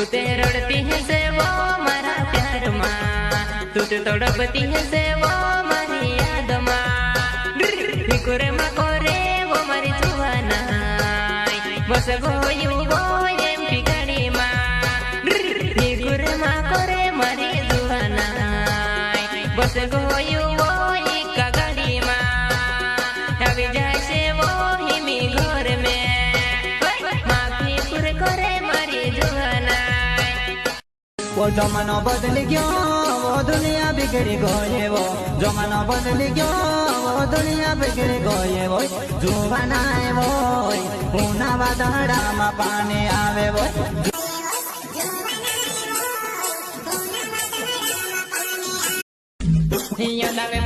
तू ते रड़ती है से वो मारा प्यार माँ, तू ते तड़पती है से वो मारी याद माँ। फिकुरे माँ कोरे वो मारी जुवाना, बस गोयू वो एम पिकाड़ी माँ। फिकुरे माँ कोरे मारी जुवाना, बस गोयू वो इका गाड़ी माँ। अभी जाए से वो हिमी घर में, माँ फिकुर करे मारी जुवाना। वो जमानो बदल गयो, वो दुनिया बिगड़ गए। वो जमानो बदल गयो, वो दुनिया बिगड़ गए। वो जुवाना है वो, ऊना वादड़ा में पानी आवे। वो याद आवे